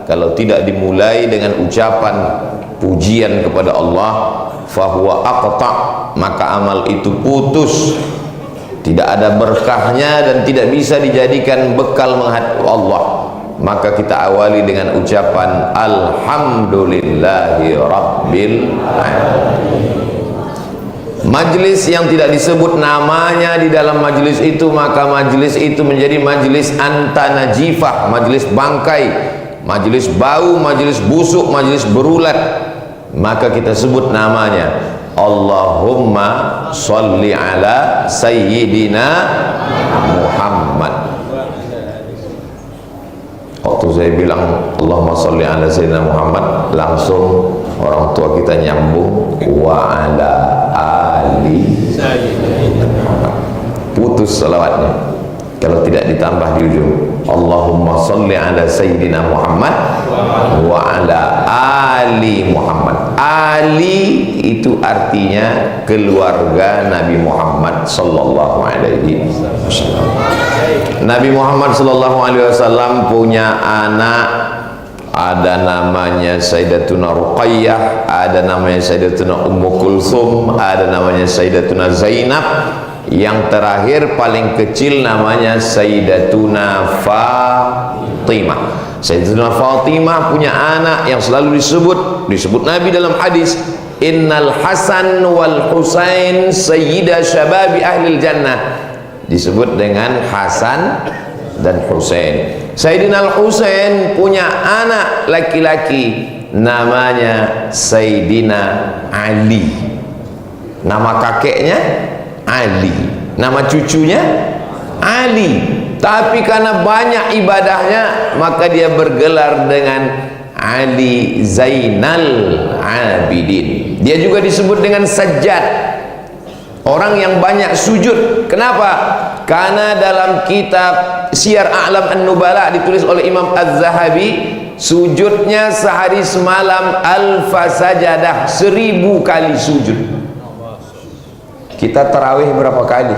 kalau tidak dimulai dengan ucapan pujian kepada Allah, fahuwa aqta', maka amal itu putus, tidak ada berkahnya dan tidak bisa dijadikan bekal menghadap Allah. Maka kita awali dengan ucapan alhamdulillahi rabbil alamin. Majlis yang tidak disebut namanya di dalam majlis itu, maka majlis itu menjadi majlis antanajifah, majlis bangkai, majlis bau, majlis busuk, majlis berulat. Maka kita sebut namanya Allahumma sholli ala sayyidina Muhammad. Waktu saya bilang Allahumma sholli ala sayyidina Muhammad, langsung orang tua kita nyambung wa ala ali sayyidina Muhammad. Putus salawatnya kalau tidak ditambah di ujung Allahumma sholli ala sayyidina Muhammad wa ala ali Muhammad. Ali itu artinya keluarga Nabi Muhammad sallallahu alaihi wasallam. Nabi Muhammad sallallahu alaihi wasallam punya anak, ada namanya Sayyidatuna Ruqayyah, ada namanya Sayyidatuna Ummu Kulsum, ada namanya Sayyidatuna Zainab, yang terakhir paling kecil namanya Sayyidatuna Fatimah. Sayyidatuna Fatimah punya anak yang selalu disebut Nabi dalam hadis, Innal Hasan wal Husain sayyida syababi ahlil jannah. Disebut dengan Hasan dan Husain. Sayyidina Al-Husain punya anak laki-laki namanya Sayyidina Ali. Nama kakeknya Ali, nama cucunya Ali. Tapi karena banyak ibadahnya, maka dia bergelar dengan Ali Zainal Abidin. Dia juga disebut dengan Sajjad, orang yang banyak sujud. Kenapa? Karena dalam kitab Syiar A'lam An-Nubala ditulis oleh Imam Az-Zahabi, sujudnya sehari semalam alfa sajadah, 1000 kali sujud. Kita tarawih berapa kali?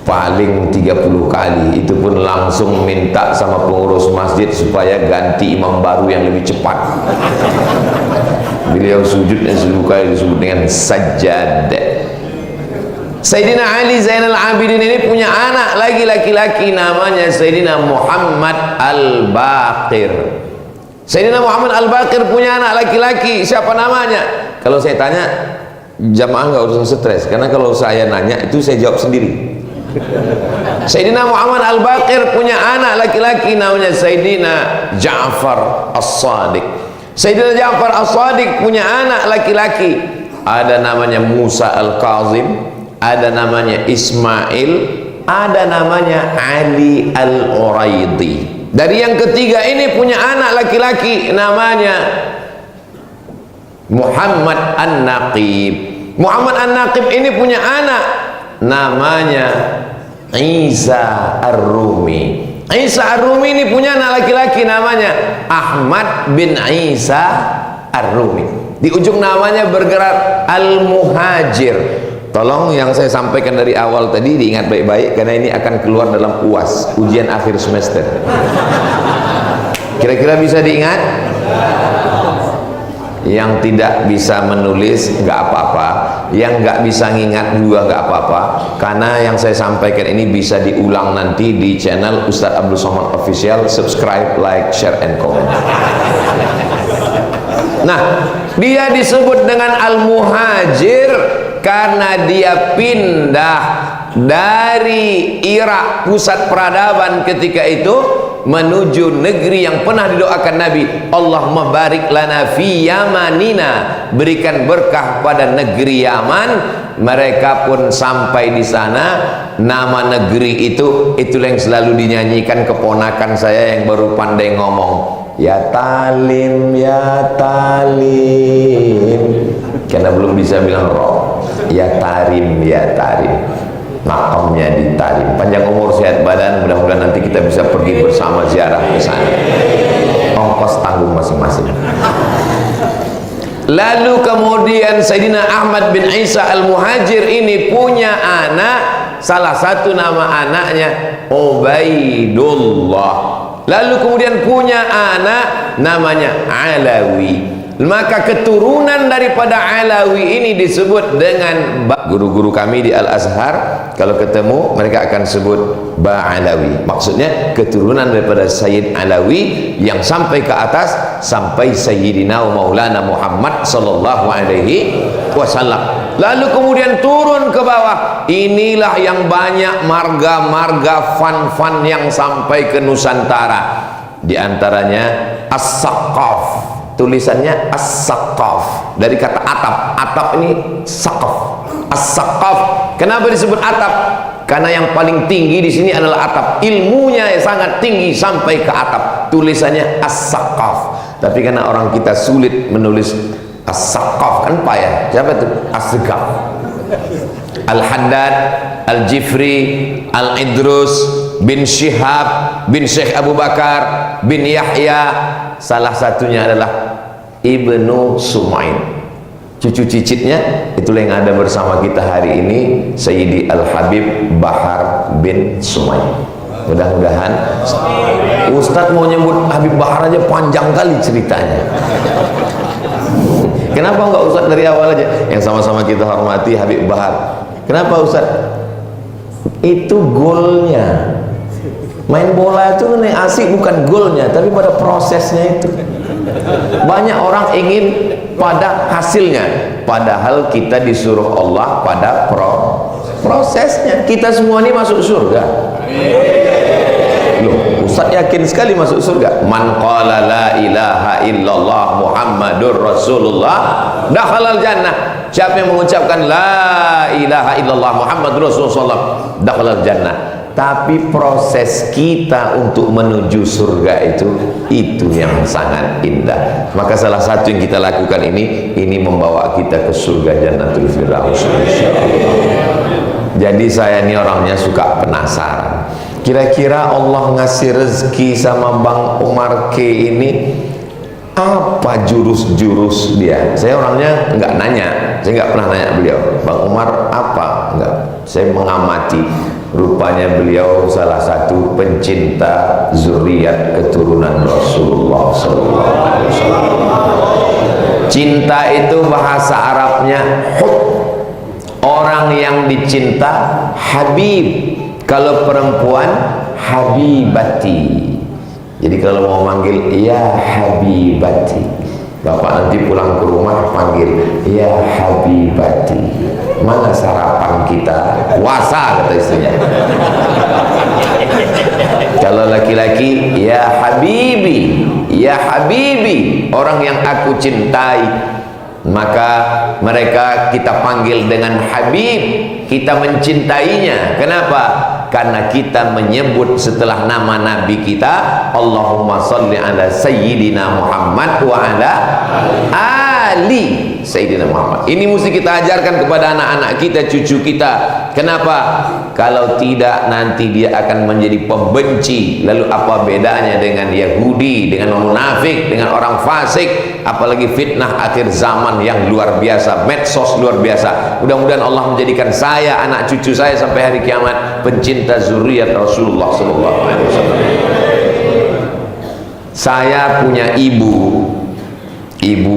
Paling 30 kali. Itu pun langsung minta sama pengurus masjid supaya ganti imam baru yang lebih cepat. Beliau sujudnya 1000 kali disebut dengan sajjad. Sayyidina Ali Zainal Abidin ini punya anak lagi laki-laki namanya Sayyidina Muhammad Al-Baqir. Sayyidina Muhammad Al-Baqir punya anak laki-laki, siapa namanya? Kalau saya tanya, jamaah nggak usah stres, karena kalau saya nanya itu saya jawab sendiri. Sayyidina Muhammad Al-Baqir punya anak laki-laki namanya Sayyidina Ja'far As-Sadiq. Sayyidina Ja'far As-Sadiq punya anak laki-laki, ada namanya Musa Al-Kazim, ada namanya Ismail, ada namanya Ali Al-Uraidi. Dari yang ketiga ini punya anak laki-laki namanya Muhammad An-Naqib. Muhammad An-Naqib ini punya anak namanya Isa Ar-Rumi. Isa Ar-Rumi ini punya anak laki-laki namanya Ahmad bin Isa Ar-Rumi. Di ujung namanya bergerak Al-Muhajir. Tolong yang saya sampaikan dari awal tadi diingat baik-baik, karena ini akan keluar dalam UAS, ujian akhir semester. Kira-kira bisa diingat? Yang tidak bisa menulis nggak apa-apa, yang nggak bisa ngingat juga nggak apa-apa, karena yang saya sampaikan ini bisa diulang nanti di channel Ustadz Abdul Somad Official. Subscribe, like, share, and comment. Nah, dia disebut dengan Al-Muhajir karena dia pindah dari Irak, pusat peradaban ketika itu, menuju negeri yang pernah didoakan Nabi, Allahumma barik lana fi yamanina, berikan berkah pada negeri Yaman. Mereka pun sampai di sana. Nama negeri itu, itulah yang selalu dinyanyikan keponakan saya yang baru pandai ngomong, ya talim, ya talim, karena belum bisa bilang roh. Ya tarim, ya tarim, makamnya di Tarim. Panjang umur, sehat badan, mudah-mudahan nanti kita bisa pergi bersama ziarah ke sana. Ongkos tanggung masing-masing. Lalu kemudian Sayyidina Ahmad bin Isa Al-Muhajir ini punya anak salah satu nama anaknya Ubaidullah. Lalu kemudian punya anak namanya Alawi. Maka keturunan daripada Alawi ini disebut dengan guru-guru kami di Al-Azhar kalau ketemu mereka akan sebut Ba'alawi. Maksudnya keturunan daripada Sayyid Alawi yang sampai ke atas sampai Sayyidina Maulana Muhammad sallallahu alaihi wasallam. Lalu kemudian turun ke bawah. Inilah yang banyak marga-marga fan-fan yang sampai ke Nusantara. Di antaranya As-Saqaf. Tulisannya As-Saqaf dari kata atap. Atap ini saqaf. As-Saqaf. Kenapa disebut atap? Karena yang paling tinggi di sini adalah atap. Ilmunya sangat tinggi sampai ke atap. Tulisannya As-Saqaf. Tapi karena orang kita sulit menulis As-Saqaf kan payah. Siapa itu? As-Saqaf. Al-Haddad, Al-Jifri, Al-Idrus bin Syihab bin Syekh Abu Bakar bin Yahya. Salah satunya adalah Ibnu Sumain. Cucu cicitnya itulah yang ada bersama kita hari ini, Sayyidi Al-Habib Bahar bin Sumain. Mudah-mudahan Ustadz mau nyebut Habib Bahar aja panjang kali ceritanya. Kenapa enggak Ustadz dari awal aja? Yang sama-sama kita hormati Habib Bahar. Kenapa Ustadz? Itu golnya. Main bola itu asik bukan golnya, tapi pada prosesnya itu. Banyak orang ingin pada hasilnya, padahal kita disuruh Allah pada prosesnya. Kita semua ini masuk surga. Loh, Ustaz yakin sekali masuk surga. Man qala la ilaha illallah Muhammadur Rasulullah dakhalal jannah. Siapa yang mengucapkan la ilaha illallah Muhammadur Rasulullah dakhalal jannah. Tapi proses kita untuk menuju surga itu yang sangat indah. Maka salah satu yang kita lakukan ini membawa kita ke surga Jannatul Firdaus insyaallah. Jadi saya ini orangnya suka penasaran. Kira-kira Allah ngasih rezeki sama Bang Umar K ini apa jurus-jurus dia? Saya orangnya nggak nanya, saya nggak pernah nanya beliau, Bang Umar apa? Enggak, saya mengamati. Rupanya beliau salah satu pencinta zuriat keturunan Rasulullah SAW. Cinta itu bahasa Arabnya hub. Orang yang dicinta Habib. Kalau perempuan Habibati. Jadi kalau mau manggil ya Habibati, bapak nanti pulang ke rumah panggil ya Habibati. Mana sarapan kita? Puasa kata istrinya. Kalau laki-laki ya Habibi, ya Habibi, orang yang aku cintai. Maka mereka kita panggil dengan Habib, kita mencintainya. Kenapa? Karena kita menyebut setelah nama Nabi kita Allahumma salli ala Sayyidina Muhammad wa ala ali Sayyidina Muhammad. Ini mesti kita ajarkan kepada anak-anak kita, cucu kita. Kenapa? Kalau tidak nanti dia akan menjadi pembenci. Lalu apa bedanya dengan Yahudi, dengan munafik, dengan orang fasik, apalagi fitnah akhir zaman yang luar biasa, medsos luar biasa. Mudah-mudahan Allah menjadikan saya, anak cucu saya sampai hari kiamat pencinta zuriat Rasulullah SAW. Saya punya ibu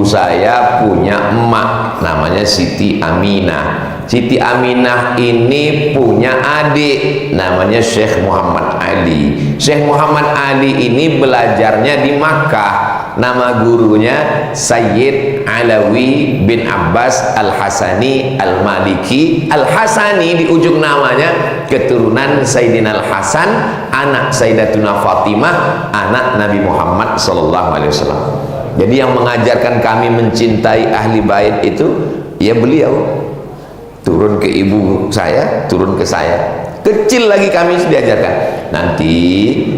saya punya emak namanya Siti Aminah. Siti Aminah ini punya adik namanya Syekh Muhammad Ali. Syekh Muhammad Ali ini belajarnya di Makkah. Nama gurunya Sayyid Alawi bin Abbas Al-Hasani Al-Maliki. Al-Hasani di ujung namanya keturunan Sayyidina Al-Hasan, anak Sayyidatuna Fatimah, anak Nabi Muhammad SAW. Jadi yang mengajarkan kami mencintai ahli bait itu ya beliau. Turun ke ibu saya, turun ke saya. Kecil lagi kami diajarkan. Nanti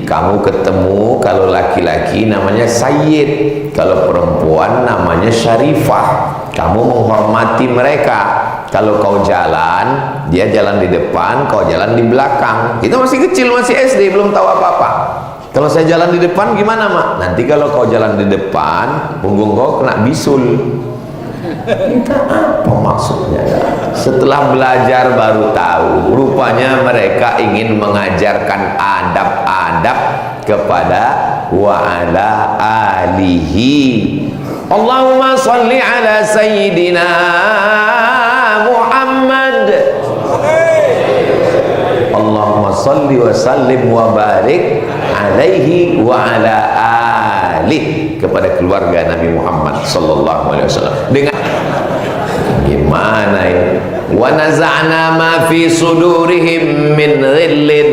kamu ketemu kalau laki-laki namanya Sayyid, kalau perempuan namanya Syarifah. Kamu menghormati mereka. Kalau kau jalan, dia jalan di depan, kau jalan di belakang. Kita masih kecil, masih SD, belum tahu apa-apa. Kalau saya jalan di depan gimana, Mak? Nanti kalau kau jalan di depan, punggung kau kena bisul. Kita apa maksudnya? Setelah belajar baru tahu, rupanya mereka ingin mengajarkan adab-adab kepada wa ala alihi. Allahumma salli ala sayyidina Muhammad. Allahumma salli wa sallim wa barik alaihi wa ala alihi, kepada keluarga Nabi Muhammad sallallahu alaihi wasallam. Dengan gimana ini? Wa naza'na ma fi sudurihim min ghillin,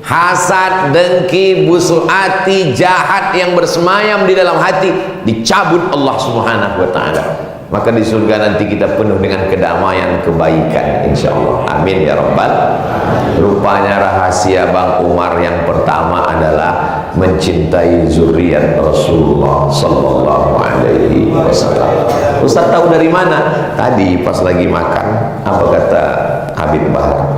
hasad, dengki, busuk hati, jahat yang bersemayam di dalam hati dicabut Allah Subhanahu wa taala. Maka di surga nanti kita penuh dengan kedamaian, kebaikan, insyaallah. Amin ya rabbal. Rupanya rahasia Bang Umar yang pertama adalah mencintai zuriat Rasulullah sallallahu alaihi wasallam. Ustaz tahu dari mana? Tadi pas lagi makan, apa kata Habib Bahar?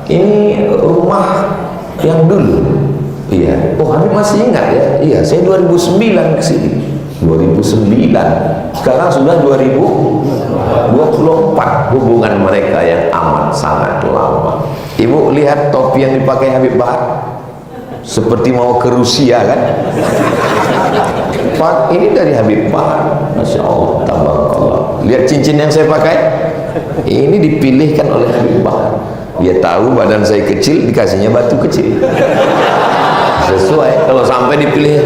Ini rumah yang dulu. Iya. Oh, Habib masih ingat ya? Iya, saya 2009 ke sini. 2009. Sekarang sudah 2024. Hubungan mereka yang amat sangat lama. Ibu lihat topi yang dipakai Habib Bahar, seperti mau ke Rusia kan? Pak, ini dari Habib Bahar. Masya Allah, tabarakallah. Lihat cincin yang saya pakai, ini dipilihkan oleh Habib Bahar. Dia tahu badan saya kecil, dikasihnya batu kecil. Sesuai. Kalau sampai dipilih,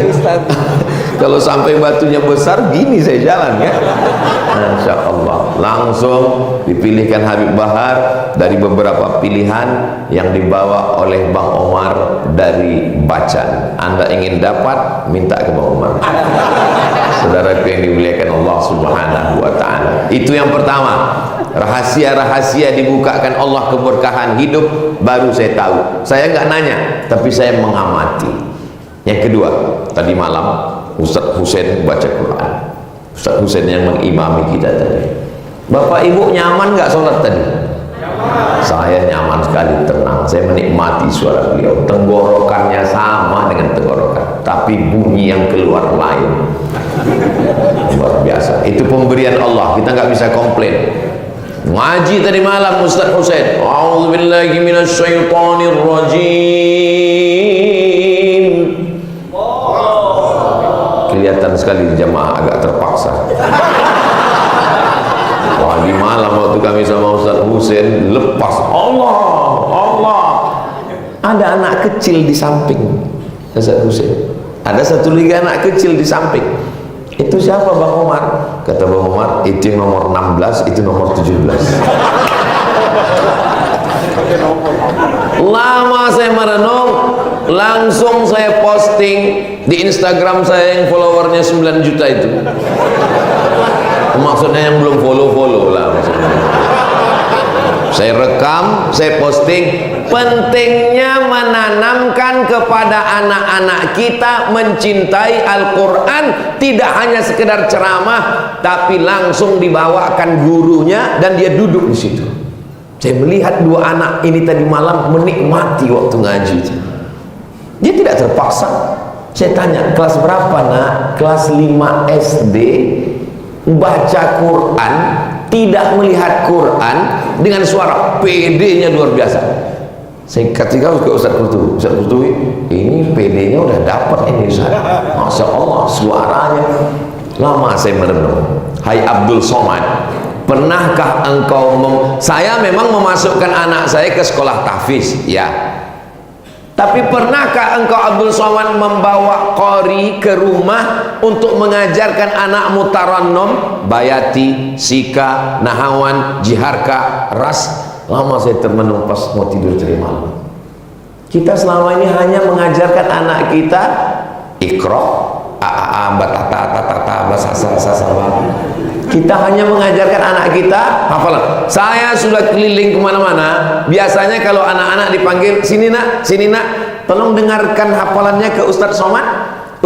kalau sampai batunya besar, gini saya jalan kan? Masya Allah. Langsung dipilihkan Habib Bahar dari beberapa pilihan yang dibawa oleh Bang Omar dari Bacan. Anda ingin dapat, minta ke Bang Omar. Saudara yang dimuliakan Allah Subhanahu wa taala. Itu yang pertama. Rahasia-rahasia dibukakan Allah, keberkahan hidup, baru saya tahu. Saya nggak nanya, tapi saya mengamati. Yang kedua, tadi malam Ustaz Husain baca Quran. Ustaz Husain yang mengimami kita tadi. Bapak Ibu nyaman nggak sholat tadi? Saya nyaman sekali, tenang. Saya menikmati suara beliau. Tenggorokannya sama dengan tenggorokan, tapi bunyi yang keluar lain. Luar biasa. Itu pemberian Allah, kita nggak bisa komplain. Ngaji tadi malam Ustaz Husain, a'udzubillahi minasyaitonir rajim. Kelihatan sekali jamaah agak terpaksa. Wah, di malam waktu kami sama Ustaz Husain lepas Allah, Allah. Ada anak kecil di samping Ustaz Husain. Ada satu lagi anak kecil di samping. Itu siapa Bang Umar? Kata Bang Umar, itu yang nomor 16, itu nomor 17. Lama saya merenung, langsung saya posting di Instagram saya yang followernya 9 juta itu. Maksudnya yang belum follow lah maksudnya. Saya rekam, saya posting. Pentingnya menanamkan kepada anak-anak kita mencintai Al-Quran, tidak hanya sekedar ceramah, tapi langsung dibawakan gurunya dan dia duduk di situ. Saya melihat dua anak ini tadi malam menikmati waktu ngaji. Dia tidak terpaksa. Saya tanya, kelas berapa nak? Kelas 5 SD, baca Quran, tidak melihat Quran, dengan suara PD-nya luar biasa. Saya ketika ke Ustaz Qurtubi, ini PD-nya udah dapat ini Ustaz. Masya Allah, suaranya. Lama saya merenung. Hai Abdul Somad, pernahkah engkau saya memang memasukkan anak saya ke sekolah tahfiz, ya. Tapi pernahkah engkau Abdul Somad membawa qori ke rumah untuk mengajarkan anak mutarannum, bayati, sika, nahawan, jiharka, ras? Lama saya termenung pas mau tidur tadi malam. Kita selama ini hanya mengajarkan anak kita ikra, a batata tatata basasa sasaba. Kita hanya mengajarkan anak kita hafalan. Saya sudah keliling kemana-mana. Biasanya kalau anak-anak dipanggil, sini nak, tolong dengarkan hafalannya ke Ustadz Somad.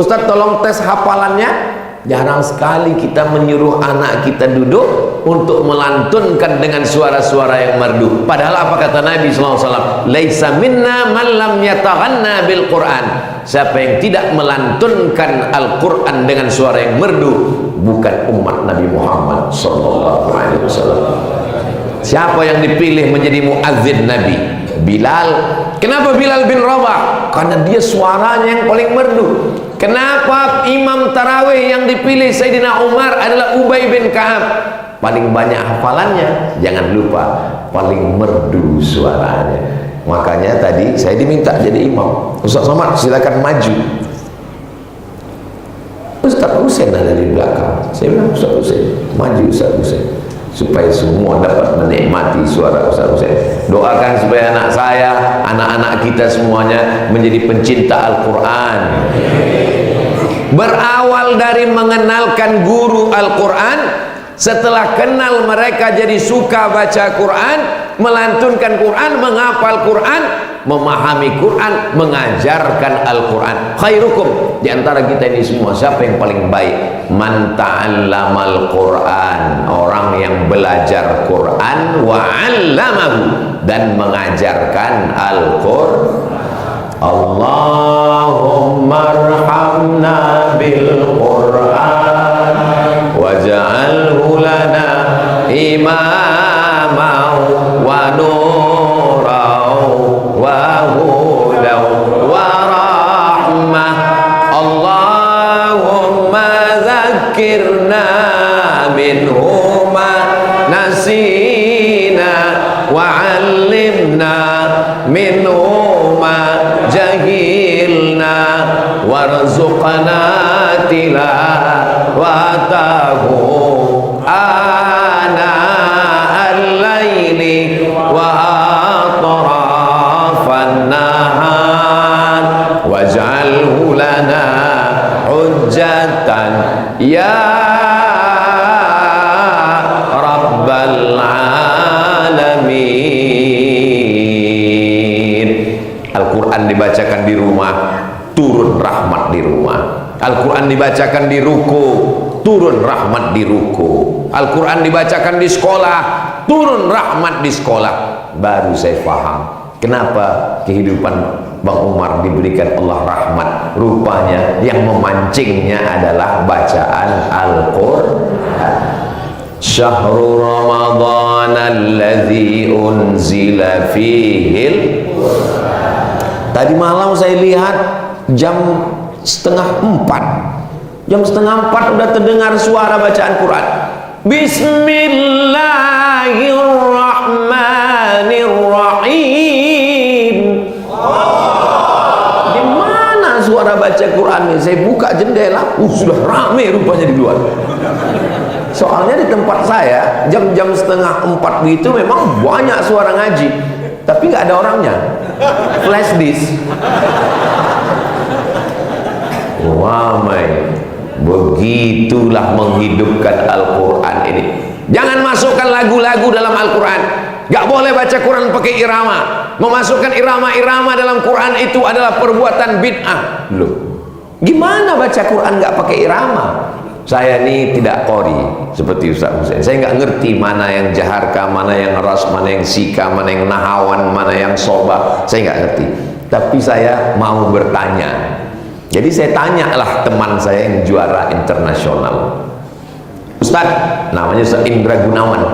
Ustadz tolong tes hafalannya. Jarang sekali kita menyuruh anak kita duduk untuk melantunkan dengan suara-suara yang merdu. Padahal apa kata Nabi SAW? Laisa minna man lam yataghanna bil Quran. Siapa yang tidak melantunkan Al-Quran dengan suara yang merdu, bukan umat Nabi Muhammad SAW. Siapa yang dipilih menjadi muazzin Nabi? Bilal. Kenapa Bilal bin Rabah? Karena dia suaranya yang paling merdu. Kenapa imam tarawih yang dipilih Sayyidina Umar adalah Ubay bin Ka'ab? Paling banyak hafalannya, jangan lupa, paling merdu suaranya. Makanya tadi saya diminta jadi imam. Ustaz Somad silakan maju. Ustaz Husain ada di belakang. Saya bilang Ustaz Husain, maju Ustaz Husain, supaya semua dapat menikmati suara Ustaz Husain. Doakan supaya anak saya, anak-anak kita semuanya menjadi pencinta Al-Quran. Berawal dari mengenalkan guru Al-Quran, setelah kenal mereka jadi suka baca Quran, melantunkan Quran, menghafal Quran, memahami Quran, mengajarkan Al-Quran. Khairukum, di antara kita ini semua, siapa yang paling baik? Man ta'allamal Quran, orang yang belajar Quran, wa 'allamahu, dan mengajarkan Al-Quran. Allahumma arhamna bil Quran waj'alhu lana imama wa nura wa huda wa rahmah. Allahumma zakkirna minhu ma nasina wa 'allimna minhu jahilna warzuqna tilawatahu ana al-laili wa atrafan nahar waj'alhu lana hujjatan ya rabbal alamin. Al-Quran dibacakan di rumah, turun rahmat di rumah. Al-Quran dibacakan di ruku, turun rahmat di ruku. Al-Quran dibacakan di sekolah, turun rahmat di sekolah. Baru saya paham kenapa kehidupan Bang Umar diberikan Allah rahmat. Rupanya yang memancingnya adalah bacaan Al-Quran. Syahrul Ramadhan alladzi unzila fihil. Tadi malam saya lihat jam 3:30. Jam 3:30 udah terdengar suara bacaan Quran. Bismillahirrahmanirrahim. Di mana suara baca Quran ini? Saya buka jendela, sudah rame rupanya di luar. Soalnya di tempat saya jam-jam 3:30 begitu memang banyak suara ngaji, tapi nggak ada orangnya. Flash disk. Ramai. Begitulah menghidupkan Al-Quran ini. Jangan masukkan lagu-lagu dalam Al-Quran. Gak boleh baca Quran pakai irama. Memasukkan irama-irama dalam Quran itu adalah perbuatan bid'ah. Loh, gimana baca Quran gak pakai irama? Saya ini tidak qori seperti Ustaz Husain. Saya nggak ngerti mana yang jaharka, mana yang ras, mana yang sika, mana yang nahawan, mana yang soba. Saya nggak ngerti. Tapi saya mau bertanya. Jadi saya tanyalah teman saya yang juara internasional. Ustaz, namanya Ustaz Indra Gunawan.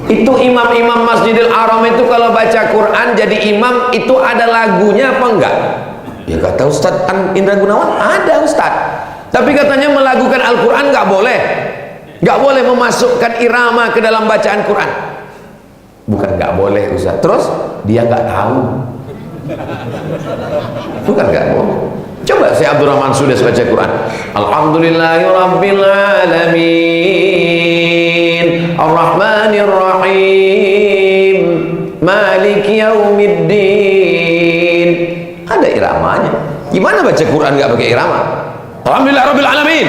Itu imam-imam Masjidil Haram itu kalau baca Quran jadi imam itu ada lagunya apa enggak? Ya kata Ustaz Indra Gunawan ada Ustaz. Tapi katanya melagukan Al-Quran nggak boleh. Nggak boleh memasukkan irama ke dalam bacaan Quran. Bukan nggak boleh Ustaz. Terus dia nggak tahu. Bukan nggak boleh. Coba saya Abdurrahman Sudes baca Quran. Alhamdulillahirabbil alamin. Ar-Rahmanir-Rahim. Maliki yaumiddin. Ada iramanya. Gimana baca Quran nggak pakai irama? Alhamdulillah Rabbil Alamin.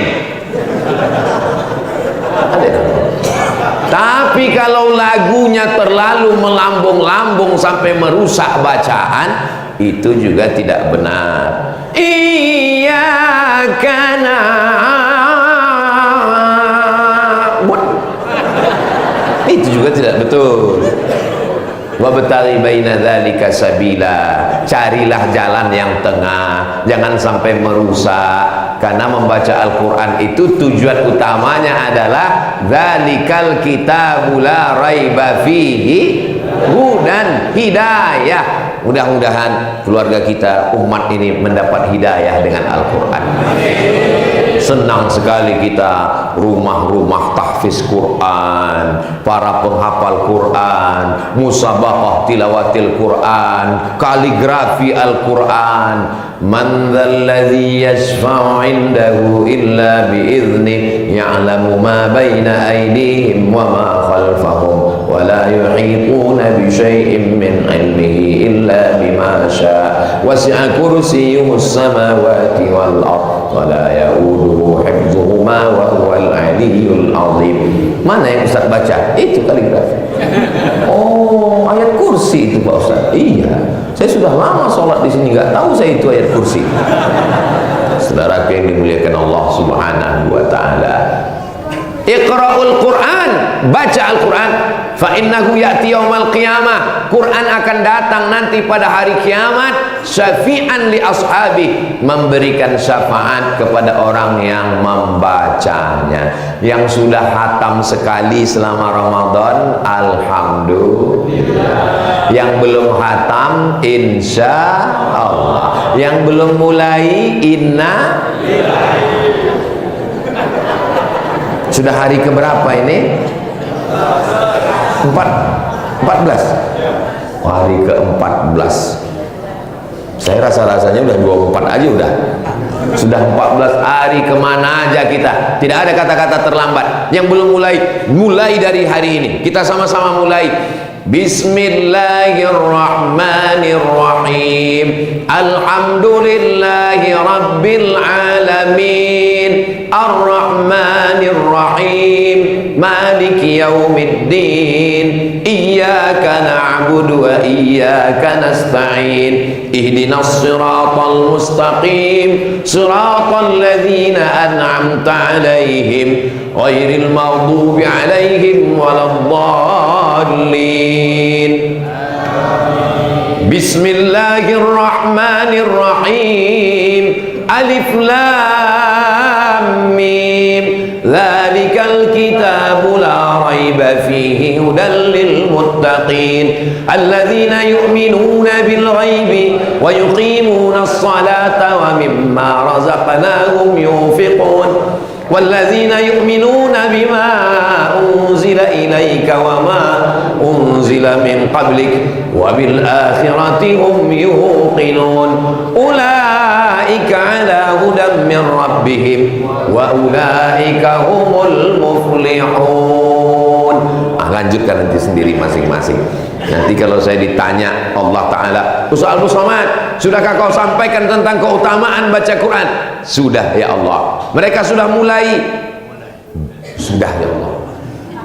Tapi kalau lagunya terlalu melambung-lambung sampai merusak bacaan, itu juga tidak benar. Iyyaka na'budu tidak? Betul. Wabtaghi baina dzalika sabila, carilah jalan yang tengah, jangan sampai merusak. Karena membaca Al-Quran itu tujuan utamanya adalah dzalikal kitabul la raiba fihi hudan hidayah. Mudah-mudahan keluarga kita, umat ini mendapat hidayah dengan Al-Quran. Senang sekali kita rumah-rumah tahfiz Quran, para penghafal Quran, musabaqah tilawatil Quran, kaligrafi Al-Quran. Man dzalladzi yashfa'u 'indahu illa bi'idznih, ya'lamu ma baina aydihim wa ma khalfahum wa la yuhituna bi syai'in min 'ilmihi illa bima syaa. Wasi'a kursiyyuhus samawati wal ardh wa la ya'uduhu hifdzuhuma wa huwal 'aliyyul 'azim. Mana yang Ustaz baca? Itu kaligrafi. Oh, ayat kursi itu Pak Ustaz. Iya, saya sudah lama sholat di sini, nggak tahu saya itu ayat kursi. Saudara yang dimuliakan Allah Subhanahu wa taala. Iqra'ul Quran, baca Al-Quran, fa innahu ya'ti yaumal qiyamah. Quran akan datang nanti pada hari kiamat, syafi'an li ashabi, memberikan syafaat kepada orang yang membacanya. Yang sudah hatam sekali selama Ramadan, alhamdulillah. Yang belum hatam, insya Allah. Yang belum mulai, inna lillahi. Sudah hari keberapa ini? 14. Hari ke-14. Saya rasa-rasanya udah 24 aja udah. Sudah 14 hari, kemana aja kita? Tidak ada kata-kata terlambat. Yang belum mulai, mulai dari hari ini. Kita sama-sama mulai. Bismillahirrahmanirrahim. Alhamdulillahi rabbil alamin. Ar-Rahmanir-Rahim. Maliki yaumiddin. Iyyaka na'budu wa iyyaka nasta'in. Ihdinas siratal mustaqim. Siratal ladzina an'amta 'alaihim ghairil maghdubi 'alaihim waladdallin. Bismillahirrahmanirrahim. Alif lam mim. Dzalikal kitabu la raiba fihi hudan lil muttaqin alladzina yu'minuna bil ghaibi wa yuqimuna as-salata wa mimma razaqnahum yunfiqun والذين يؤمنون بما أنزل إليك وما أنزل من قبلك وبالآخرة هم يوقنون أولئك على هدى من ربهم وأولئك هم المفلحون. Lanjutkan nanti sendiri masing-masing. Nanti kalau saya ditanya Allah Ta'ala, Ustaz Al-Somad, sudahkah kau sampaikan tentang keutamaan baca Quran? Sudah ya Allah. Mereka sudah mulai? Sudah ya Allah.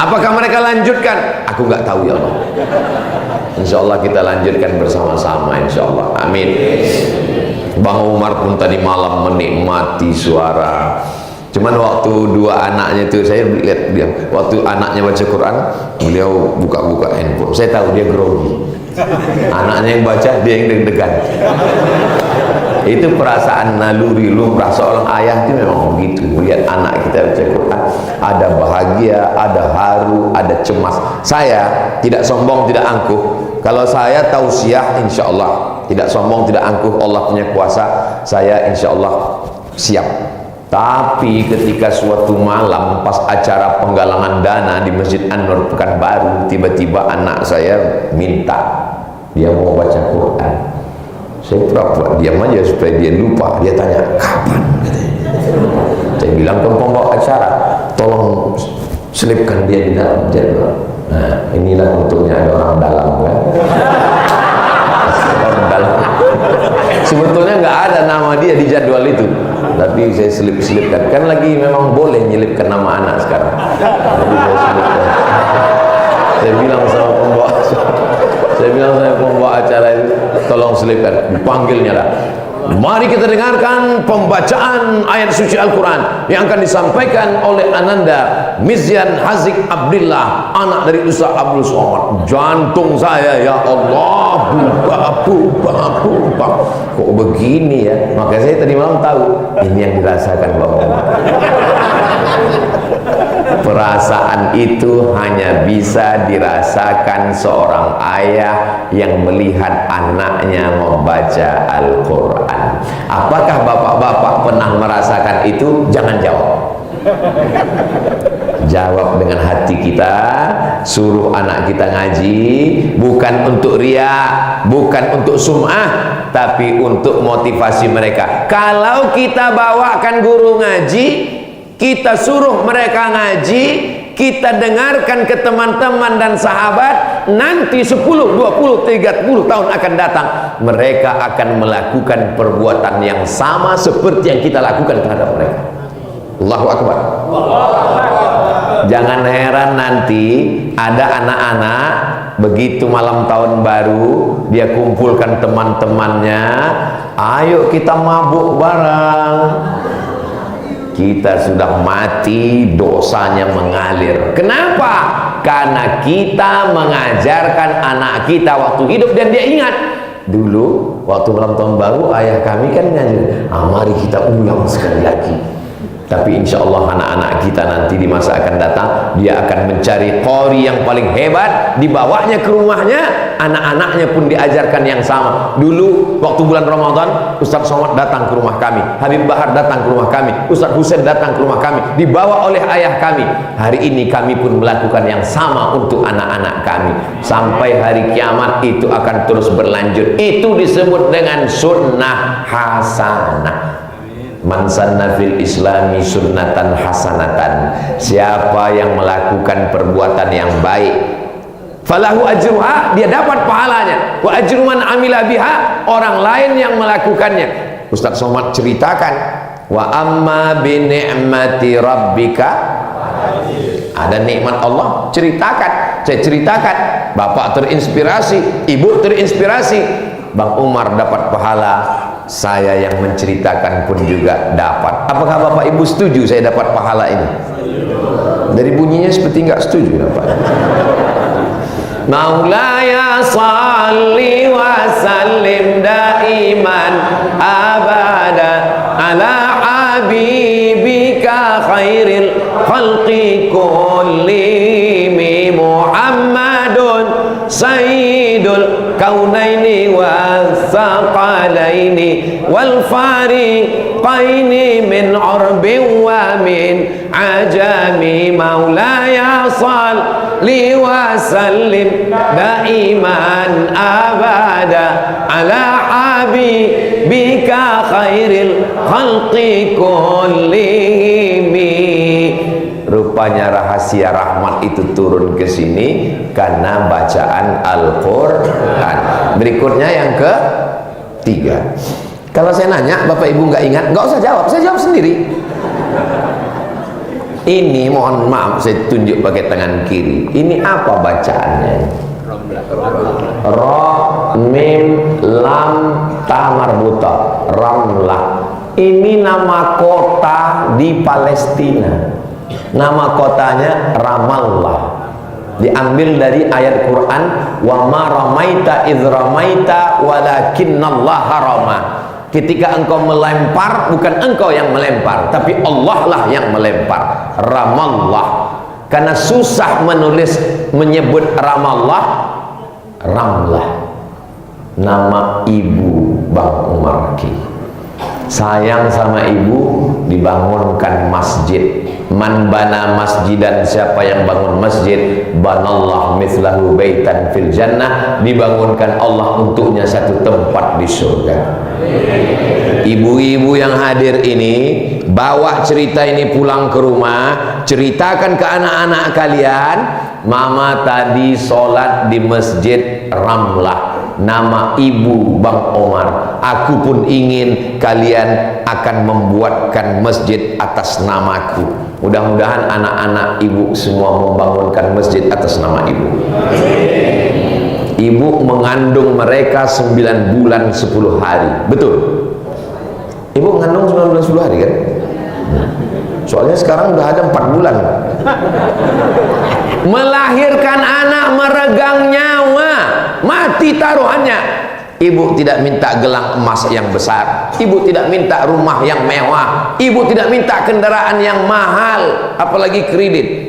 Apakah mereka lanjutkan? Aku nggak tahu ya Allah. Insya Allah kita lanjutkan bersama-sama, insya Allah. Amin. Bang Umar pun tadi malam menikmati suara. Cuman waktu dua anaknya itu, saya lihat dia, waktu anaknya baca Quran, beliau buka-buka handphone. Saya tahu dia grogi. Anaknya yang baca, dia yang deg-degan. Itu perasaan naluri lumrah seorang ayah itu memang begitu. Melihat anak kita baca Quran, ada bahagia, ada haru, ada cemas. Saya tidak sombong, tidak angkuh. Kalau saya tausiah, insya Allah tidak sombong, tidak angkuh. Allah punya kuasa, saya insya Allah siap. Tapi ketika suatu malam pas acara penggalangan dana di Masjid An-Nur Pekanbaru, tiba-tiba anak saya minta, dia mau baca Quran. Saya pura-pura diam aja supaya dia lupa. Dia tanya, kapan? Saya bilang ke pembawa acara, tolong selipkan dia di dalam jadwal. Nah, inilah untuknya ada orang dalam, kan? Orang dalam. Sebetulnya nggak ada nama dia di jadwal itu, tapi saya selip-selipkan. Kan lagi memang boleh nyelipkan nama anak sekarang. Jadi saya selipkan. Saya bilang sama pembawa acara itu, tolong selipkan. Dipanggilnya lah. Mari kita dengarkan pembacaan ayat suci Al-Quran yang akan disampaikan oleh Ananda Mizyan Hazik Abdillah, anak dari Ustaz Abdul Somad. Jantung saya, ya Allah, buba. Kok begini ya? Makanya saya tadi malam tahu ini yang dirasakan Bapak. Perasaan itu hanya bisa dirasakan seorang ayah yang melihat anaknya membaca Al-Quran. Apakah bapak-bapak pernah merasakan itu? Jangan jawab. Jawab dengan hati kita. Suruh anak kita ngaji, bukan untuk riya, bukan untuk sum'ah, tapi untuk motivasi mereka. Kalau kita bawakan guru ngaji, kita suruh mereka ngaji, kita dengarkan ke teman-teman dan sahabat, nanti 10, 20, 30 tahun akan datang, mereka akan melakukan perbuatan yang sama seperti yang kita lakukan terhadap mereka. Allahu Akbar. Jangan heran nanti ada anak-anak begitu malam tahun baru, dia kumpulkan teman-temannya, ayo kita mabuk bareng. Kita sudah mati, dosanya mengalir. Kenapa? Karena kita mengajarkan anak kita waktu hidup dan dia ingat. Dulu waktu malam tahun baru ayah kami kan ngajar, mari kita ulang sekali lagi. Tapi insya Allah anak-anak kita nanti di masa akan datang, dia akan mencari qori yang paling hebat, dibawanya ke rumahnya, anak-anaknya pun diajarkan yang sama. Dulu waktu bulan Ramadan, Ustaz Somad datang ke rumah kami, Habib Bahar datang ke rumah kami, Ustaz Husain datang ke rumah kami, dibawa oleh ayah kami. Hari ini kami pun melakukan yang sama untuk anak-anak kami. Sampai hari kiamat itu akan terus berlanjut. Itu disebut dengan sunnah hasanah. Man sanna fil islami sunnatan hasanatan. Siapa yang melakukan perbuatan yang baik, falahu ajruha, dia dapat pahalanya. Wa ajru man amila biha, orang lain yang melakukannya. Ustaz Somad ceritakan, wa amma bi ni'mati rabbika, ada nikmat Allah, ceritakan. Saya ceritakan, bapak terinspirasi, ibu terinspirasi, Bang Umar dapat pahala, saya yang menceritakan pun juga dapat. Apakah bapak ibu setuju saya dapat pahala ini? Dari bunyinya seperti nggak setuju nampaknya. Maulaya salli wa sallim daiman abada ala habibika khairil khalqi kullihim Muhammadun sayyidul kaunaini wa thaqalaini wal fariqaini min urbin wa min ajami. Maulaya salli wa sallim daiman abada ala habibika khairil khalqi kullihim. Rupanya rahasia rahmat itu turun ke sini karena bacaan Al-Quran. Berikutnya yang ketiga. Kalau saya nanya, bapak ibu nggak ingat, nggak usah jawab, saya jawab sendiri. Ini mohon maaf, saya tunjuk pakai tangan kiri. Ini apa bacaannya? Ra, mim, lam, ta marbuta, Ramlah. Ini nama kota di Palestina. Nama kotanya Ramallah. Diambil dari ayat Quran, wa ma ramaita idz ramaita walakinnallaha rama. Ketika engkau melempar, bukan engkau yang melempar, tapi Allah lah yang melempar. Ramallah. Karena susah menulis menyebut Ramallah, Ramlah. Nama ibu Bang Umar Ki. Sayang sama ibu, dibangunkan masjid. Man bana masjidan, siapa yang bangun masjid, banallah mithlahu baitan fil jannah, dibangunkan Allah untuknya satu tempat di surga. Ibu-ibu yang hadir ini, bawa cerita ini pulang ke rumah, ceritakan ke anak-anak kalian, mama tadi sholat di masjid Ramlah, nama ibu Bang Omar. Aku pun ingin kalian akan membuatkan masjid atas namaku. Mudah-mudahan anak-anak ibu semua membangunkan masjid atas nama ibu. Ibu mengandung mereka 9 bulan 10 hari. Betul? Ibu mengandung 9 bulan 10 hari kan? Soalnya sekarang udah ada 4 bulan. Melahirkan anak meregang nyawa, mati taruhannya. Ibu tidak minta gelang emas yang besar, ibu tidak minta rumah yang mewah, ibu tidak minta kendaraan yang mahal, apalagi kredit.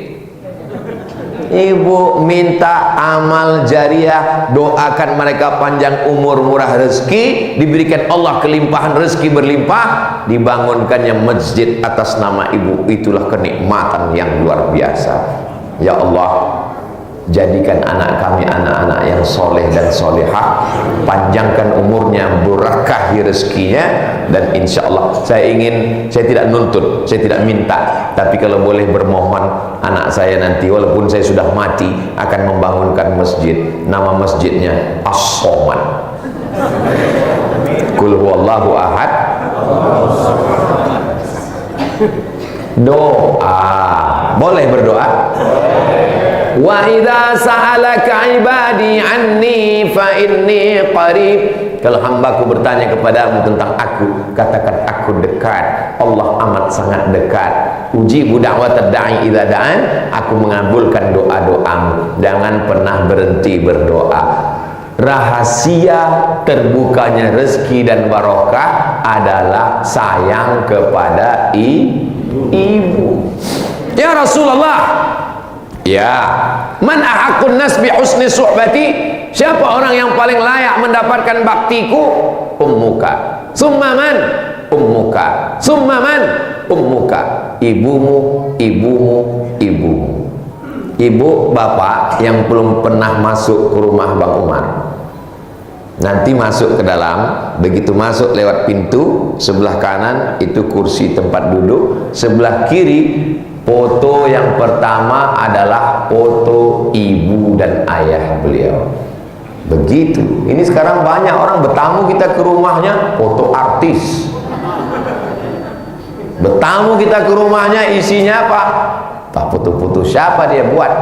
Ibu minta amal jariah, doakan mereka panjang umur, murah rezeki, diberikan Allah kelimpahan rezeki berlimpah, dibangunkannya masjid atas nama ibu. Itulah kenikmatan yang luar biasa. Ya Allah, jadikan anak kami anak-anak yang soleh dan solehah, panjangkan umurnya, berkahi rezekinya, dan insya Allah saya tidak nuntut, saya tidak minta, tapi kalau boleh bermohon, anak saya nanti walaupun saya sudah mati akan membangunkan masjid, nama masjidnya As-Somad, Qul huwallahu ahad. Doa, boleh berdoa? Wa idza sa'alaka ibadi anni fa inni qarib. Kalau hambaku bertanya kepadamu tentang aku, katakan aku dekat. Allah amat sangat dekat. Ujibu da'watad da'i idza da'an, aku mengabulkan doa-doamu. Jangan pernah berhenti berdoa. Rahasia terbukanya rezeki dan barokah adalah sayang kepada ibu. Ya Rasulullah, ya, man ahakun nas bi husni suhbati, siapa orang yang paling layak mendapatkan baktiku? Ummuka. Summa man? Ummuka. Summa man? Ummuka. Ibumu, ibumu, ibumu. Ibu bapak yang belum pernah masuk ke rumah Bang Umar, nanti masuk ke dalam, begitu masuk lewat pintu sebelah kanan itu kursi tempat duduk, sebelah kiri foto yang pertama adalah foto ibu dan ayah beliau. Begitu. Ini sekarang banyak orang bertamu kita ke rumahnya, foto artis. Bertamu kita ke rumahnya, isinya apa? Foto-foto siapa dia buat?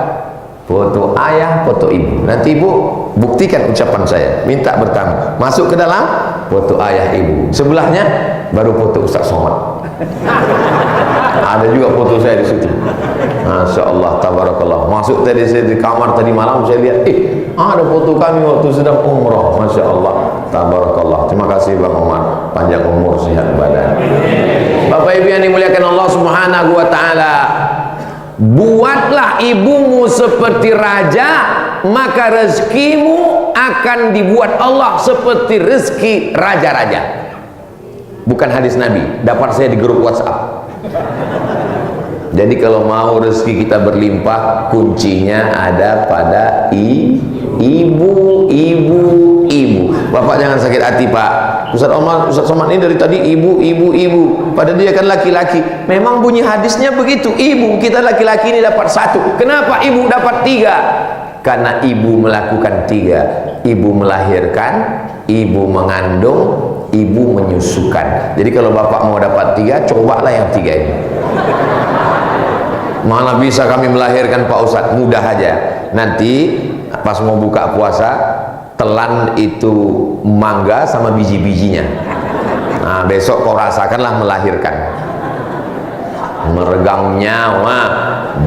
Foto ayah, foto ibu. Nanti ibu buktikan ucapan saya, minta bertamu, masuk ke dalam, foto ayah ibu, sebelahnya baru foto Ustaz Somad. Ada juga foto saya di situ. Masya Allah, tabarakallah. Masuk tadi saya di kamar tadi malam, saya lihat, ada foto kami waktu sedang umrah. Masya Allah, tabarakallah. Terima kasih Bang Umar, panjang umur, sehat badan. Bapak Ibu yang dimuliakan Allah Subhanahu wa taala, buatlah ibumu seperti raja, maka rezekimu akan dibuat Allah seperti rezeki raja-raja. Bukan hadis Nabi, dapat saya di grup WhatsApp. Jadi kalau mau rezeki kita berlimpah, kuncinya ada pada ibu. Bapak jangan sakit hati Pak. Ustaz Somad ini dari tadi ibu. Padahal dia kan laki-laki. Memang bunyi hadisnya begitu. Ibu kita laki-laki ini dapat 1. Kenapa ibu dapat 3? Karena ibu melakukan 3. Ibu melahirkan, ibu mengandung, ibu menyusukan. Jadi kalau bapak mau dapat 3, cobalah yang 3 ini. Mana bisa kami melahirkan Pak Ustadz, mudah aja. Nanti pas mau buka puasa, telan itu mangga sama biji-bijinya. Nah besok kau rasakanlah melahirkan. Meregang nyawa,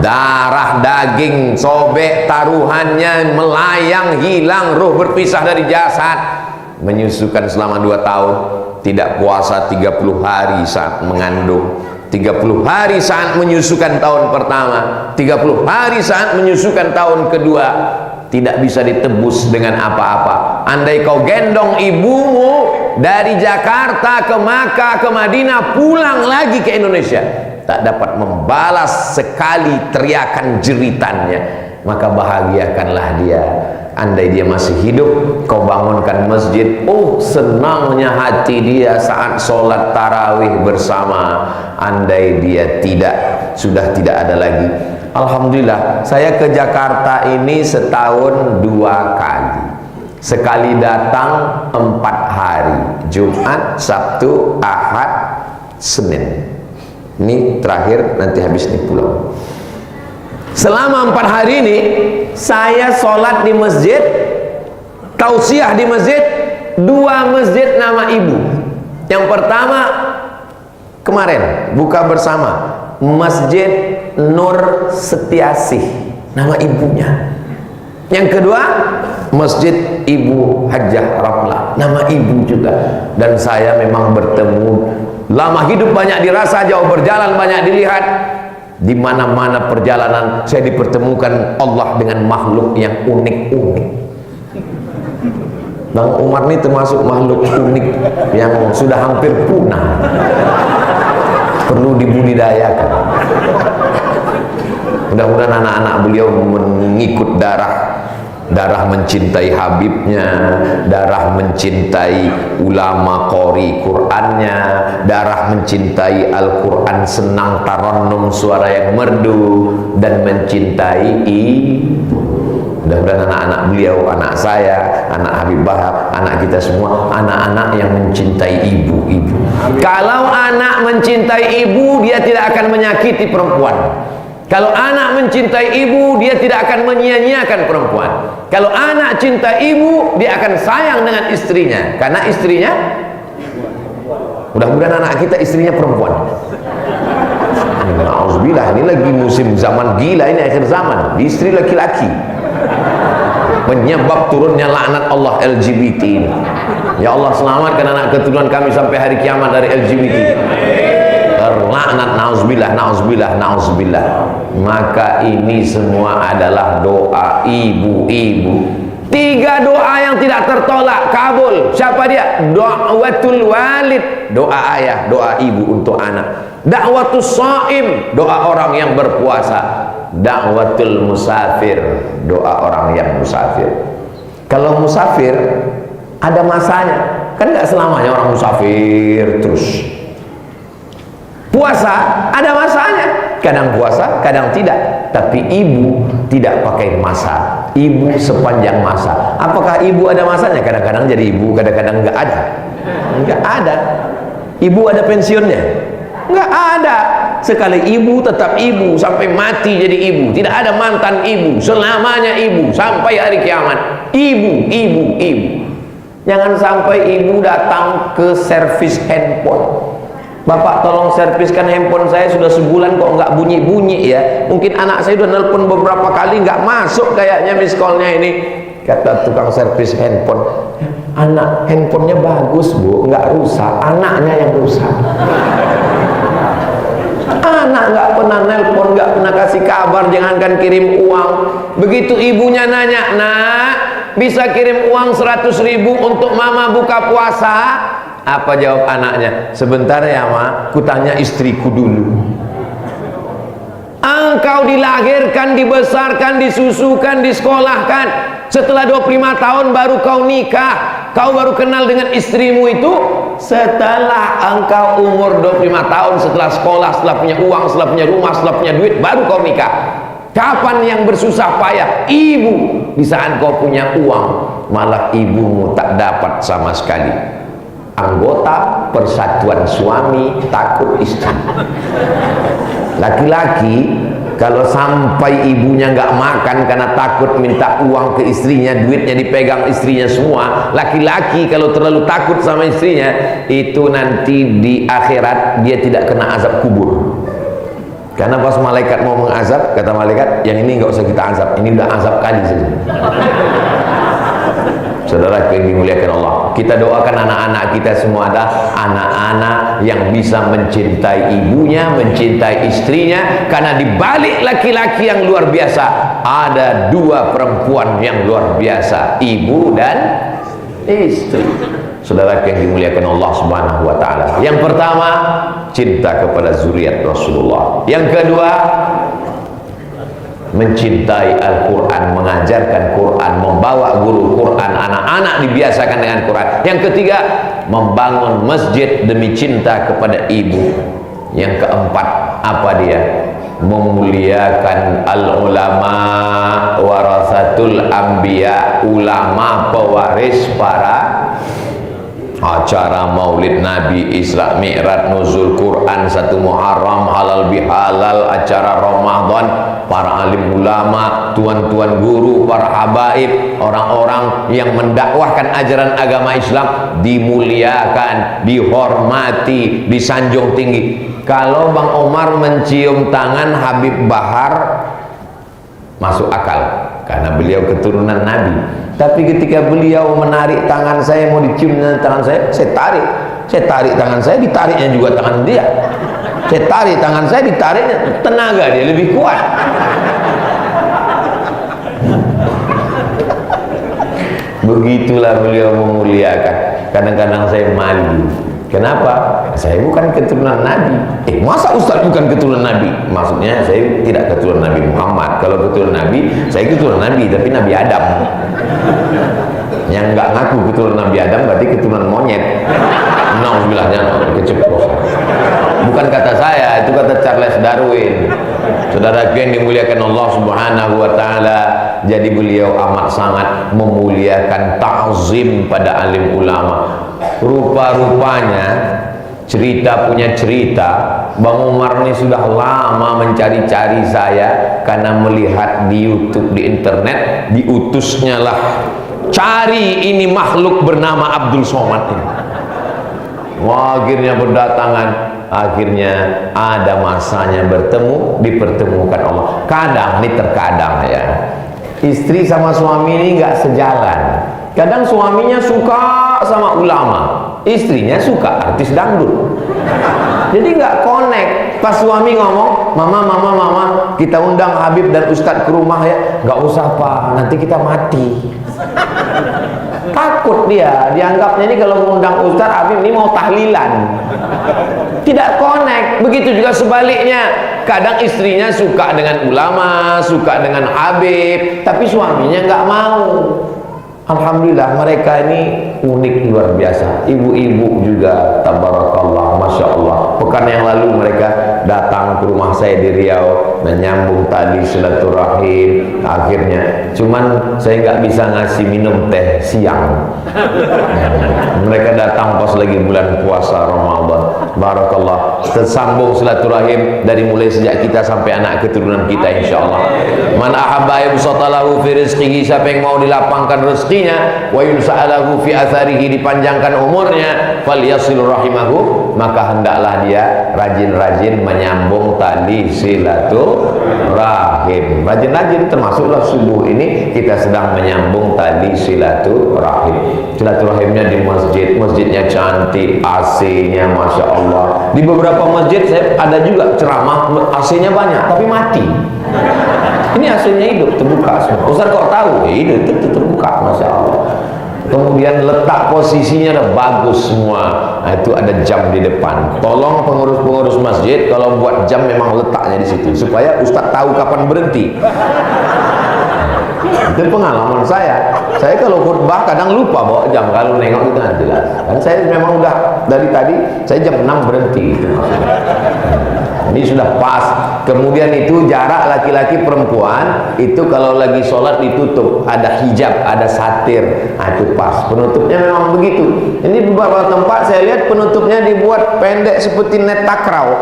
darah daging sobek taruhannya, melayang hilang, roh berpisah dari jasad. Menyusukan selama 2 tahun, tidak puasa 30 hari saat mengandung, 30 hari saat menyusukan tahun pertama, 30 hari saat menyusukan tahun kedua. Tidak bisa ditebus dengan apa-apa. Andai kau gendong ibumu dari Jakarta ke Makkah ke Madinah, pulang lagi ke Indonesia, tak dapat membalas sekali teriakan jeritannya, maka bahagiakanlah dia. Andai dia masih hidup, kau bangunkan masjid, senangnya hati dia saat sholat tarawih bersama. Andai dia sudah tidak ada lagi. Alhamdulillah, saya ke Jakarta ini setahun 2 kali. Sekali datang 4 hari, Jumat, Sabtu, Ahad, Senin. Ini terakhir, nanti habis ini pulang. Selama 4 hari ini saya sholat di masjid, tausiah di masjid, 2 masjid nama ibu. Yang pertama kemarin buka bersama Masjid Nur Setiasih, nama ibunya. Yang kedua Masjid Ibu Hajjah Ramlah, nama ibu juga. Dan saya memang bertemu, lama hidup banyak dirasa, jauh berjalan banyak dilihat. Di mana-mana perjalanan saya dipertemukan Allah dengan makhluk yang unik-unik. Bang Umar ini termasuk makhluk unik yang sudah hampir punah, perlu dibudidayakan. Mudah-mudahan anak-anak beliau mengikut darah mencintai Habibnya, darah mencintai ulama qori Qur'annya, darah mencintai Al-Quran, senang tarannum suara yang merdu, dan mencintai ibu. Mudah-mudahan anak-anak beliau, anak saya, anak Habib Bahar, anak kita semua, anak-anak yang mencintai ibu-ibu. Kalau anak mencintai ibu, dia tidak akan menyakiti perempuan. Kalau anak mencintai ibu, dia tidak akan menyia-nyiakan perempuan. Kalau anak cinta ibu, dia akan sayang dengan istrinya, karena istrinya, mudah-mudahan anak kita istrinya perempuan. Alhamdulillah, ini lagi musim zaman gila, ini akhir zaman, istri laki-laki, penyebab turunnya laknat Allah LGBT ini. Ya Allah, selamatkan anak keturunan kami sampai hari kiamat dari LGBT. Terlaknat, nauzubillah, nauzubillah, nauzubillah. Maka ini semua adalah doa ibu-ibu. 3 doa yang tidak tertolak kabul. Siapa dia? Da'watul walid, doa ayah, doa ibu untuk anak. Da'watus shaim, doa orang yang berpuasa. Da'watul musafir, doa orang yang musafir. Kalau musafir ada masanya, kan nggak selamanya orang musafir terus. Puasa ada masanya, kadang puasa, kadang tidak. Tapi ibu tidak pakai masa, ibu sepanjang masa. Apakah ibu ada masanya? Kadang-kadang jadi ibu, kadang-kadang nggak ada. Nggak ada. Ibu ada pensiunnya? Nggak ada. Sekali ibu tetap ibu sampai mati jadi ibu. Tidak ada mantan ibu, selamanya ibu sampai hari kiamat. Ibu, ibu, ibu. Jangan sampai ibu datang ke servis handphone. Bapak tolong serviskan handphone saya, sudah sebulan kok nggak bunyi-bunyi ya. Mungkin anak saya udah nelpon beberapa kali nggak masuk kayaknya miss call-nya ini. Kata tukang servis handphone, anak handphonenya bagus bu, nggak rusak, anaknya yang rusak. Anak nggak pernah nelpon, nggak pernah kasih kabar, jangankan kirim uang. Begitu ibunya nanya, nak bisa kirim uang 100.000 untuk mama buka puasa? Apa jawab anaknya? Sebentar ya ma, kutanya istriku dulu. Engkau dilahirkan, dibesarkan, disusukan, disekolahkan. Setelah 25 tahun baru kau nikah. Kau baru kenal dengan istrimu itu setelah engkau umur 25 tahun, setelah sekolah, setelah punya uang, setelah punya rumah, setelah punya duit, baru kau nikah. Kapan yang bersusah payah? Ibu. Di saat kau punya uang, malah ibumu tak dapat sama sekali. Anggota persatuan suami takut istri. Laki-laki kalau sampai ibunya nggak makan karena takut minta uang ke istrinya, duitnya dipegang istrinya semua. Laki-laki kalau terlalu takut sama istrinya, itu nanti di akhirat dia tidak kena azab kubur. Karena pas malaikat mau mengazab, kata malaikat, yang ini nggak usah kita azab, ini udah azab kali saja. Saudara yang dimuliakan Allah, kita doakan anak-anak kita semua adalah anak-anak yang bisa mencintai ibunya, mencintai istrinya. Karena di balik laki-laki yang luar biasa ada 2 perempuan yang luar biasa, ibu dan istri. Saudara yang dimuliakan Allah Subhanahu wa taala. Yang pertama, cinta kepada zuriat Rasulullah. Yang kedua, mencintai Al-Quran, mengajarkan Quran, membawa guru Quran, anak-anak dibiasakan dengan Quran. Yang ketiga, membangun masjid demi cinta kepada ibu. Yang keempat, apa dia? Memuliakan al-ulama warasatul anbiya, ulama pewaris para acara maulid Nabi, Isra Mi'raj, nuzul Quran, 1 Muharram, halal bihalal, acara Ramadan, para alim ulama, tuan-tuan guru, para habaib, orang-orang yang mendakwahkan ajaran agama Islam dimuliakan, dihormati, disanjung tinggi. Kalau Bang Omar mencium tangan Habib Bahar masuk akal karena beliau keturunan Nabi. Tapi ketika beliau menarik tangan saya, mau dicium tangan saya tarik tangan saya, ditariknya juga tangan dia. Saya tarik tangan saya, ditariknya, tenaga dia lebih kuat. Begitulah beliau memuliakan. Kadang-kadang saya malu. Kenapa? Saya bukan keturunan Nabi. Masa Ustaz bukan keturunan Nabi? Maksudnya saya tidak keturunan Nabi Muhammad. Kalau keturunan Nabi, saya keturunan Nabi, tapi Nabi Adam. Yang nggak ngaku keturunan Nabi Adam berarti keturunan monyet. Nauzubillah, keceplosan. Bukan kata saya, itu kata Charles Darwin. Saudara yang dimuliakan Allah Subhanahu wa taala, jadi beliau amat sangat memuliakan, ta'zim pada alim ulama. Rupa-rupanya cerita punya cerita, Bang Umar ini sudah lama mencari-cari saya karena melihat di YouTube, di internet, diutusnya lah, cari ini makhluk bernama Abdul Somad ini. Wah, akhirnya berdatangan, akhirnya ada masanya bertemu, dipertemukan Allah. Kadang, ini terkadang ya, istri sama suami ini nggak sejalan. Kadang suaminya suka sama ulama, istrinya suka artis dangdut. Jadi nggak connect. Pas suami ngomong, mama, kita undang Habib dan Ustadz ke rumah ya. Nggak usah Pak, nanti kita mati. Takut dia, dianggapnya ini kalau mengundang Ustadz Habib ini mau tahlilan. Tidak connect. Begitu juga sebaliknya. Kadang istrinya suka dengan ulama, suka dengan Habib, tapi suaminya nggak mau. Alhamdulillah mereka ini unik luar biasa. Ibu-ibu juga tabarakallah, masya Allah. Pekan yang lalu mereka datang ke rumah saya di Riau, menyambung tali silaturahim. Akhirnya, cuman saya nggak bisa ngasih minum teh siang. Mereka datang pas lagi bulan puasa Ramadan. Barakallah. Tersambung silaturahim dari mulai sejak kita sampai anak keturunan kita, insya Allah. Man ahabba yubsatalahu fi rizqihi, siapa yang mau dilapangkan rezekinya, wa yunsa'alahu fi atharihi, dipanjangkan umurnya, falyasil rahimahu, maka hendaklah dia rajin-rajin menyambung tali silaturahim. Rajin-rajin, termasuklah subuh ini kita sedang menyambung tali silaturahim. Silaturahimnya di masjid, masjidnya cantik, AC-nya masya Allah. Di beberapa masjid saya ada juga ceramah, AC-nya banyak tapi mati. Ini AC-nya hidup, terbuka semua. Ustaz kok tahu? Hidup itu terbuka, masya Allah. Kemudian letak posisinya udah bagus semua. Nah, itu ada jam di depan. Tolong pengurus-pengurus masjid kalau buat jam memang letaknya di situ supaya Ustaz tahu kapan berhenti. Itu pengalaman saya. Saya kalau khutbah kadang lupa bawa jam, kalau nengok itu kan jelas. Dan saya memang udah dari tadi saya jam 6 berhenti itu maksudnya. Ini sudah pas. Kemudian itu jarak laki-laki perempuan itu kalau lagi sholat ditutup, ada hijab, ada satir. Nah, itu pas. Penutupnya memang begitu. Ini beberapa tempat saya lihat penutupnya dibuat pendek seperti net takraw.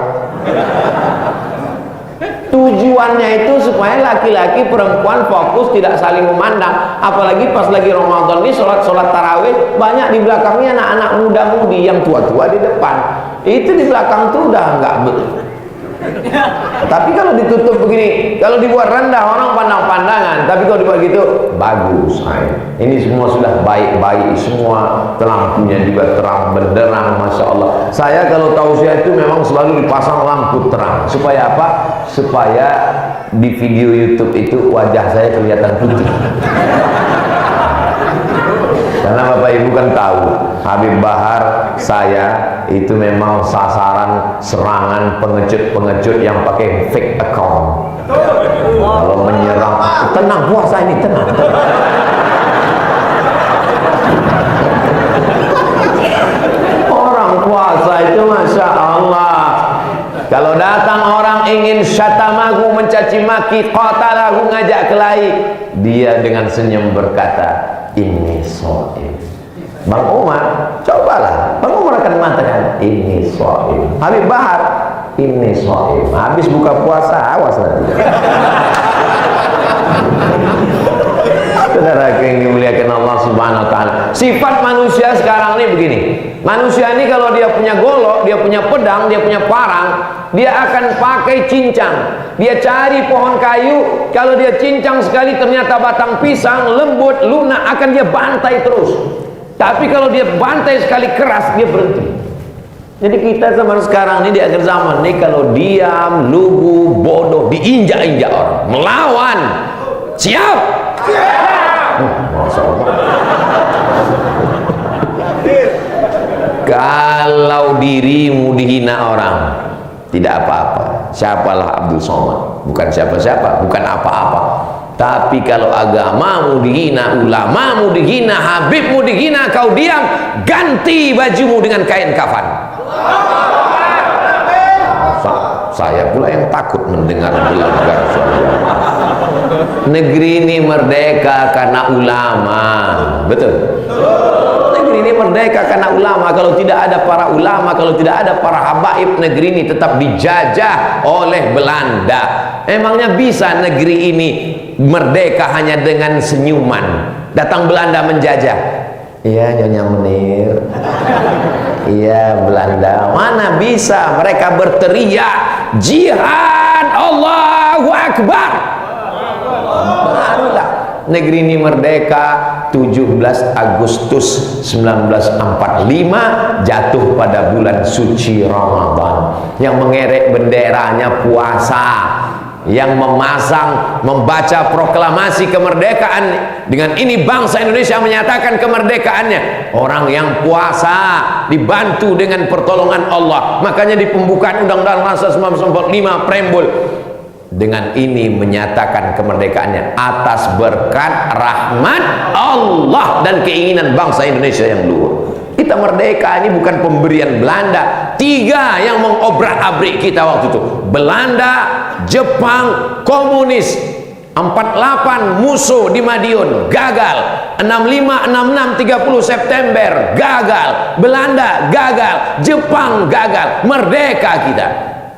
Tujuannya itu supaya laki-laki perempuan fokus, tidak saling memandang. Apalagi pas lagi Ramadan ini sholat tarawih, banyak di belakangnya anak-anak muda-mudi, yang tua-tua di depan. Itu di belakang tuh udah enggak. Tapi kalau ditutup begini, kalau dibuat rendah orang pandang-pandangan, tapi kalau dibuat gitu bagus. Ini semua sudah baik-baik semua, lampunya juga terang benderang, masya Allah. Saya kalau tausiah itu memang selalu dipasang lampu terang. Supaya apa? Supaya di video YouTube itu wajah saya kelihatan putih. Karena Bapak Ibu kan tahu, Habib Bahar saya itu memang sasaran serangan pengecut-pengecut yang pakai fake account. Kalau menyerang, tenang puasa ini, tenang. Orang puasa itu masya Allah. Kalau datang orang ingin syatamahu, mencaci maki, qatalahu, ngajak kelahi, dia dengan senyum berkata, ini so'im. Bang Umar, cobalah. Bang Umar akan mengatakan ini shaim. Habib Bahar, ini shaim. Habis buka puasa, awas nanti. Saudara yang dimuliakan Allah Subhanahu wa taala. Sifat manusia sekarang ini begini. Manusia ini kalau dia punya golok, dia punya pedang, dia punya parang, dia akan pakai cincang. Dia cari pohon kayu, kalau dia cincang sekali ternyata batang pisang lembut, lunak, akan dia bantai terus. Tapi kalau dia bantai sekali keras, dia berhenti. Jadi kita zaman sekarang ini di akhir zaman ini kalau diam, lugu, bodoh, diinjak-injak orang, melawan. Siap? Masya Allah. Kalau dirimu dihina orang, tidak apa-apa. Siapalah Abdul Somad? Bukan siapa-siapa, bukan apa-apa. Tapi kalau agamamu dihina, ulamamu dihina, habibmu dihina, kau diam, ganti bajumu dengan kain kafan. Saya pula yang takut mendengar gelagat suara. Negeri ini merdeka karena ulama, betul? Negeri ini merdeka karena ulama. Kalau tidak ada para ulama, kalau tidak ada para habaib, negeri ini tetap dijajah oleh Belanda. Emangnya bisa negeri ini merdeka hanya dengan senyuman? Datang Belanda menjajah. Iya Nyonya Menir. Iya Belanda. Mana bisa mereka berteriak jihad Allahu Akbar. Barulah negeri ini merdeka. 17 Agustus 1945 jatuh pada bulan suci Ramadan. Yang mengerek benderanya puasa, yang memasang, membaca proklamasi kemerdekaan. Dengan ini bangsa Indonesia menyatakan kemerdekaannya. Orang yang puasa dibantu dengan pertolongan Allah. Makanya di pembukaan Undang-Undang 1945 preambul, dengan ini menyatakan kemerdekaannya atas berkat rahmat Allah dan keinginan bangsa Indonesia yang luhur. Kita merdeka ini bukan pemberian Belanda. 3 yang mengobrak-abrik kita waktu itu: Belanda, Jepang, komunis. 48 musuh di Madiun, gagal. 65, 66, 30 September, gagal. Belanda gagal, Jepang gagal. Merdeka kita.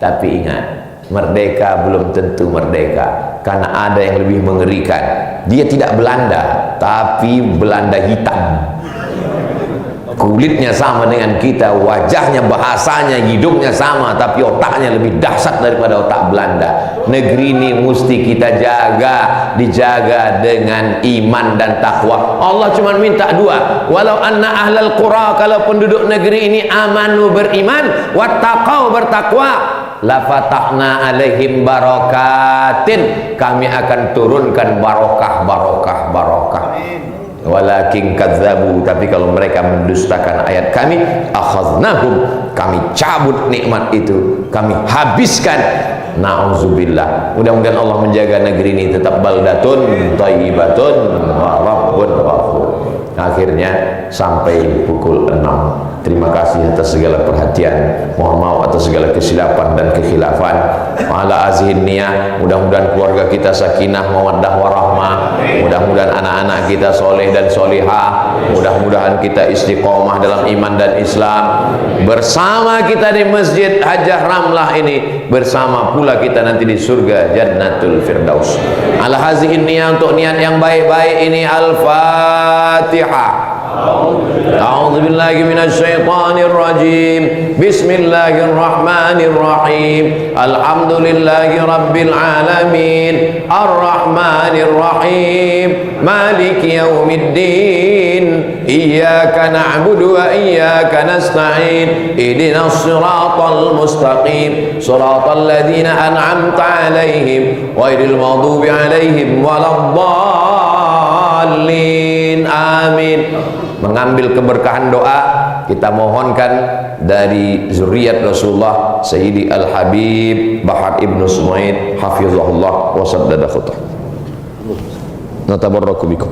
Tapi ingat, merdeka belum tentu merdeka, karena ada yang lebih mengerikan. Dia tidak Belanda, tapi Belanda hitam. Kulitnya sama dengan kita, wajahnya, bahasanya, hidungnya sama, tapi otaknya lebih dahsyat daripada otak Belanda. Negeri ini mesti kita jaga, dijaga dengan iman dan takwa. Allah cuma minta 2. Walau anna ahlal qura, kalau penduduk negeri ini amanu, beriman, wattaqau, bertakwa, la fatahna alaihim barakatin, kami akan turunkan barokah. Walakin kadzabu, tapi kalau mereka mendustakan ayat kami, akhadnahum, kami cabut nikmat itu, kami habiskan. Na'udzubillah. Mudah-mudahan Allah menjaga negeri ini tetap baldatun thayyibatun wa rabbun ghafur. Akhirnya sampai pukul 6. Terima kasih atas segala perhatian. Mohon maaf atas segala kesilapan dan kekhilafan. Ala azhin niyah. Mudah-mudahan keluarga kita sakinah, mawaddah warahmah. Mudah-mudahan anak-anak kita soleh dan solihah. Mudah-mudahan kita istiqomah dalam iman dan Islam. Bersama kita di Masjid Hajjah Ramlah ini, bersama pula kita nanti di surga Jannatul Firdaus. Ala hazhin niyah, untuk niat yang baik-baik ini. Al-Fatihah. A'udzu billahi minasy syaithanir rajim. Bismillahirrahmanirrahim. Alhamdulillahi rabbil alamin. Arrahmanir rahim. Maliki yaumiddin. Iyyaka na'budu wa iyyaka nasta'in. Ihdinas siratal mustaqim. Siratal ladzina an'amta 'alaihim ghairil maghdubi 'alaihim waladdallin. Amin. Mengambil keberkahan doa kita mohonkan dari zuriat Rasulullah Sayyidi Al-Habib Bahar Ibnu Sumaid hafizahullah wa saddada khutah. Natabarraku bikum.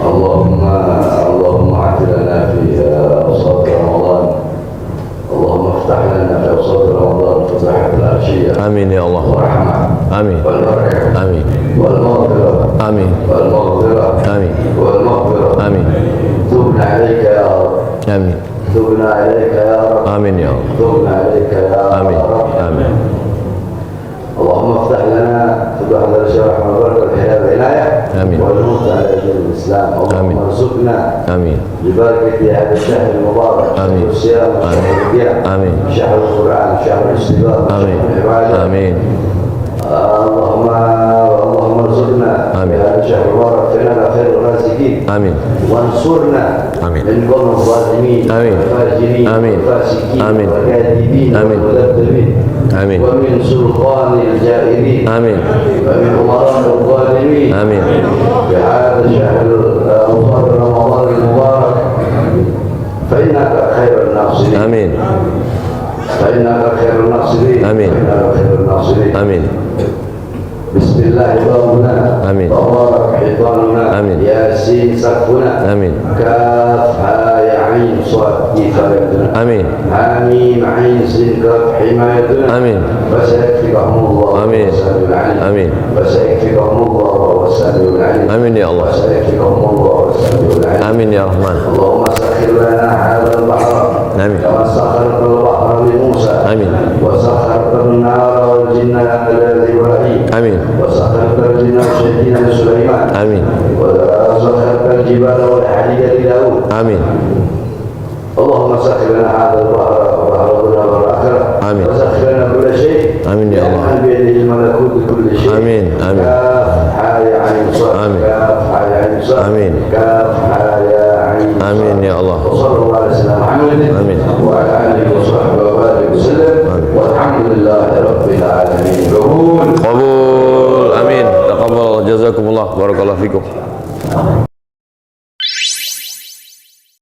Allah Allahumma والعشية. آمين يا الله. والرحمة آمين والبركة آمين والمغفرة آمين والمغفرة آمين والمغفرة. آمين تبنا عليك يا رب. آمين تبنا عليك يا رب. آمين يا الله. تبنا عليك يا آمين رب. آمين. اللهم افتح لنا فتوح هذا الشرح والبركة والحياة والعناية. آمين. والموت على دين الإسلام. آمين. اللهم ارزقنا آمين ببركة هذا الشهر المبارك. آمين. شهر الصيام وشهر القيام. آمين. شهر القرآن شهر الاستغفار. آمين آمين اللهم ارزقنا آمين. بهذا الشهر المبارك فإننا خير الرازقين. آمين وانصرنا آمين. من قوم الظالمين آمين. والفاجرين آمين. والفاسقين آمين. والكاذبين آمين. والمذبذبين. آمين ومن سلطان الجائرين. آمين ومن أمراء الظالمين. آمين بهذا الشهر رمضان المبارك فإنك خير الناصرين. آمين فإنك خير الناصرين. آمين. فإنك خير الناصرين. آمين بسم الله بابنا. آمين. تبارك حيطاننا. آمين. ياسين سقفنا. آمين كاف ها يا عين صاد كفايتنا. آمين حميم عين سين كاف حمايتنا. آمين. وسيكفيكهم الله آمين. وهو السميع العليم. آمين. وسيكفيكهم الله وهو السميع العليم. آمين يا الله. وسيكفيكهم الله وهو السميع العليم. آمين يا رحمن. اللهم سخر لنا هذا البحر. آمين. كما سخرت البحر لموسى. آمين. وسخرت النار والجن لإبراهيم. آمين وسخرت الجن والشياطين لسليمان. آمين وسخرت الجبال والحديد لداود. آمين اللهم سخر لنا هذا البحر وبحر الدنيا والآخرة. آمين. وسخر لنا كل شيء. آمين يا الله. لأن بيده الملكوت كل شيء. آمين. آمين. كاف ها يا عين صاد. آمين. كاف ها يا عين صاد. آمين. كاف ها يا عين صاد. آمين يا الله. وصلى الله على سيدنا محمد. آمين. وعلى آله وصحبه وبارك وسلم. آمين. والحمد لله رب العالمين. قبول. قبول. آمين. تقبل الله. جزاكم الله. بارك الله فيكم.